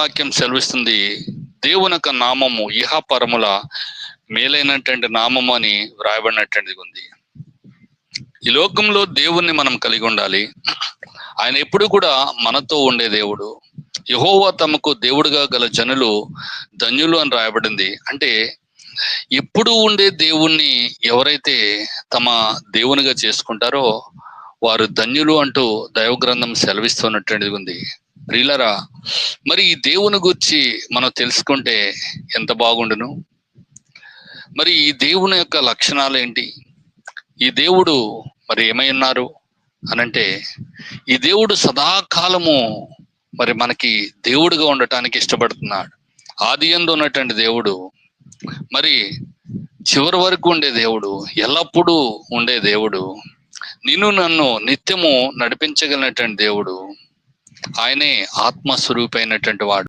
వాక్యం సెలవిస్తుంది, దేవుని యొక్క నామము ఇహపరముల మేలైనటువంటి నామము అని వ్రాయబడినటువంటిది ఉంది. ఈ లోకంలో దేవుణ్ణి మనం కలిగి ఉండాలి. ఆయన ఎప్పుడు కూడా మనతో ఉండే దేవుడు. యెహోవా తమకు దేవుడుగా గల జనులు ధన్యులు అని రాయబడింది. అంటే ఎప్పుడు ఉండే దేవుణ్ణి ఎవరైతే తమ దేవునిగా చేసుకుంటారో వారు ధన్యులు అంటూ దైవ గ్రంథం సెలవిస్తున్నటువంటిది ఉంది. ప్రియులారా, మరి ఈ దేవుని గురించి మనం తెలుసుకుంటే ఎంత బాగుండును. మరి ఈ దేవుని యొక్క లక్షణాలు ఏంటి, ఈ దేవుడు మరి ఏమై ఉన్నారు అనంటే, ఈ దేవుడు సదాకాలము మరి మనకి దేవుడుగా ఉండటానికి ఇష్టపడుతున్నాడు. ఆది యందు ఉన్నటువంటి దేవుడు, మరి చివరి వరకు ఉండే దేవుడు, ఎల్లప్పుడూ ఉండే దేవుడు, నిన్ను నన్ను నిత్యము నడిపించగలిగినటువంటి దేవుడు, ఆయనే ఆత్మస్వరూపైనటువంటి వాడు.